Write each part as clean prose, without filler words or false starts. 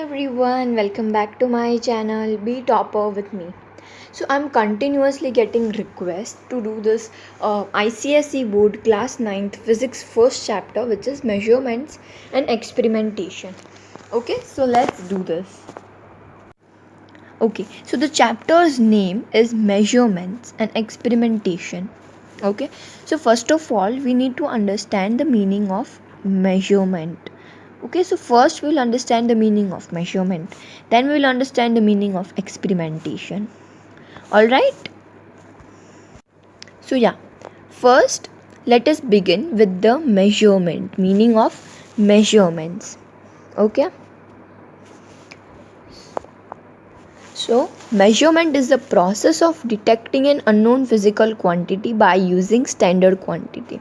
everyone, welcome back to my channel Be Topper with me. So I'm continuously getting requests to do this ICSE board class 9th physics first chapter, which is measurements and experimentation. Okay, so let's do this. Okay, so the chapter's name is measurements and experimentation. Okay, so first of all we need to understand the meaning of measurement. Okay, so first we'll understand the meaning of measurement, then we'll understand the meaning of experimentation. All right, so yeah, first let us begin with the measurement, meaning of measurements. Okay, so measurement is the process of detecting an unknown physical quantity by using standard quantity.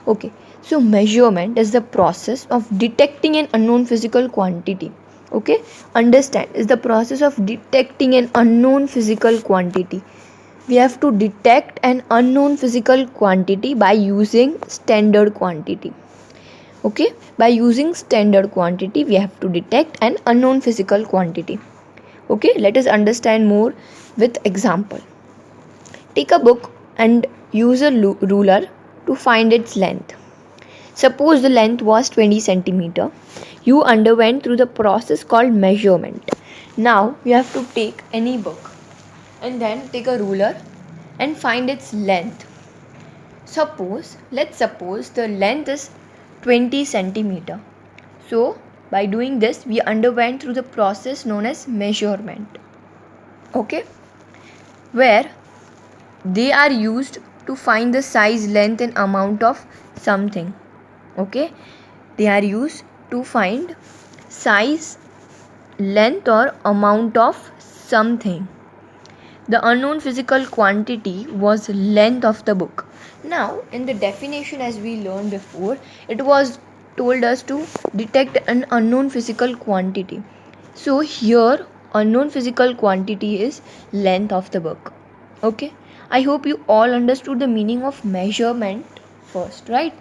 Okay, so measurement is the process of detecting an unknown physical quantity. Okay, understand, is the process of detecting an unknown physical quantity. We have to detect an unknown physical quantity by using standard quantity. Okay, by using standard quantity we have to detect an unknown physical quantity. Okay, let us understand more with example. Take a book and use a ruler to find its length. Suppose the length was 20 centimeter. You underwent through the process called measurement. Now you have to take any book and then take a ruler and find its length. Let's suppose the length is 20 centimeter. So by doing this we underwent through the process known as measurement. Okay, where they are used to find the size, length and amount of something. Okay, they are used to find size, length or amount of something. The unknown physical quantity was length of the book. Now in the definition, as we learned before, it was told us to detect an unknown physical quantity. So here unknown physical quantity is length of the book. Okay, I hope you all understood the meaning of measurement first, right?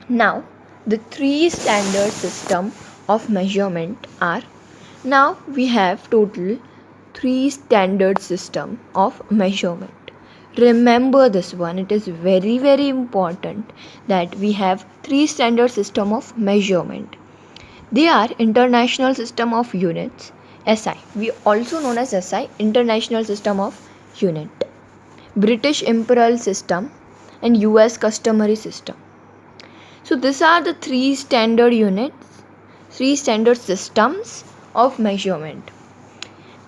Now the three standard system of measurement are, now we have total three standard system of measurement. Remember this one, it is very important that we have three standard system of measurement. They are International System of Units, SI, we also known as SI, International System of Unit, British Imperial System and US Customary System. So these are the three standard units, three standard systems of measurement.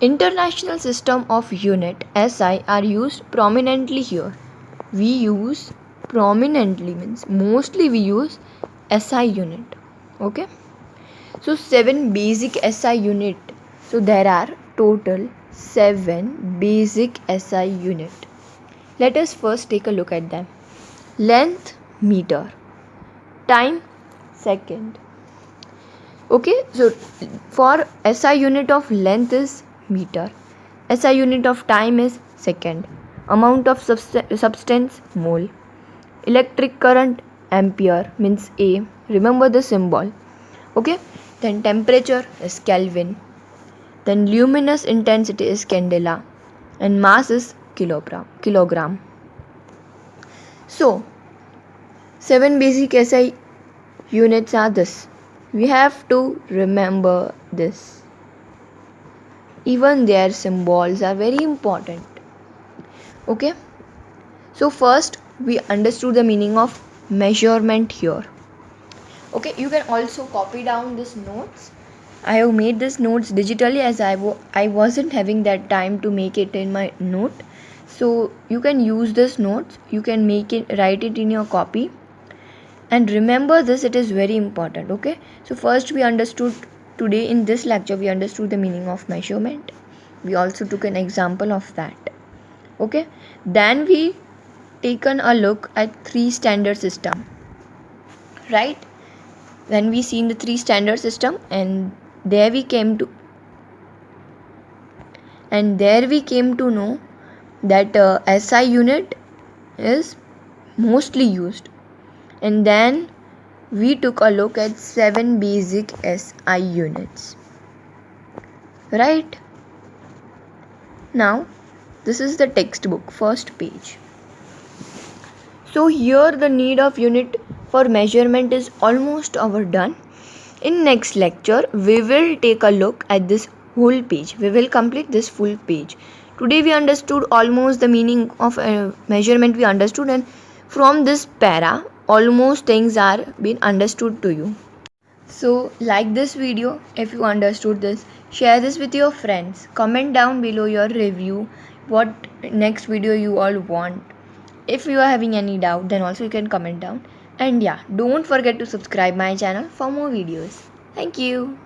International System of Unit, SI, are used prominently here. We use prominently means mostly we use SI unit. Okay, so 7 basic SI unit. So there are total 7 basic SI unit. Let us first take a look at them. Length, meter. Time, second. Okay, so for SI unit of length is meter, SI unit of time is second, amount of substance mole, electric current ampere means A, remember the symbol. Okay, then temperature is Kelvin, then luminous intensity is candela and mass is kilogram. So 7 basic SI units are this. We have to remember this. Even their symbols are very important. Okay, so first we understood the meaning of measurement here. Okay, you can also copy down these notes. I have made these notes digitally as I wasn't having that time to make it in my note. So you can use these notes, you can write it in your copy. And remember this, it is very important. Okay, so first we understood, today in this lecture we understood the meaning of measurement. We also took an example of that. Okay, then we taken a look at three standard system, right? Then we seen the three standard system and there we came to know that SI unit is mostly used. And then we took a look at 7 basic SI units. right? Now this is the textbook, first page. So here the need of unit for measurement is almost overdone. In next lecture we will take a look at this whole page. We will complete this full page. Today we understood almost the meaning of measurement we understood, and from this para almost things are being understood to you. So like this video if you understood this, share this with your friends, comment down below your review what next video you all want. If you are having any doubt then also you can comment down, and yeah, don't forget to subscribe my channel for more videos. Thank you.